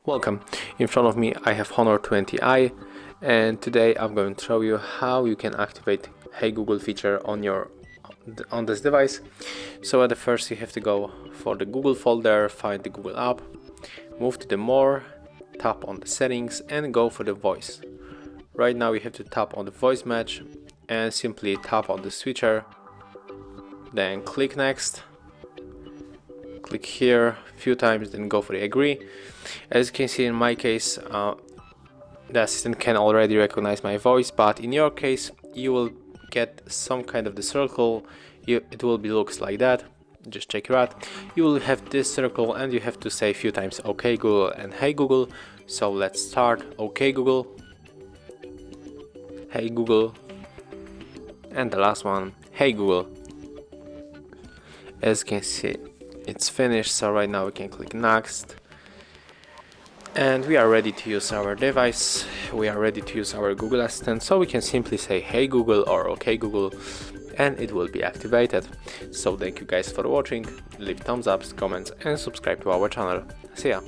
Welcome. In front of me I have Honor 20i, and today I'm going to show you how you can activate Hey Google feature on this device. So at the first you have to go for the Google folder, find the Google app, move to the more, tap on the settings and go for the voice. Right now you have to tap on the voice match and simply tap on the switcher, then click next. Click here a few times, then go for the agree. As you can see in my case, the assistant can already recognize my voice, but in your case you will get some kind of the circle. It will be looks like that. Just check it out. You will have this circle and you have to say a few times OK Google and Hey Google. So let's start. OK Google, Hey Google, and the last one, Hey Google. As you can see, it's finished, so right now we can click next and we are ready to use our device. We are ready to use our Google Assistant, so we can simply say Hey Google or OK Google and it will be activated. So thank you guys for watching. Leave thumbs up, comments and subscribe to our channel. See ya.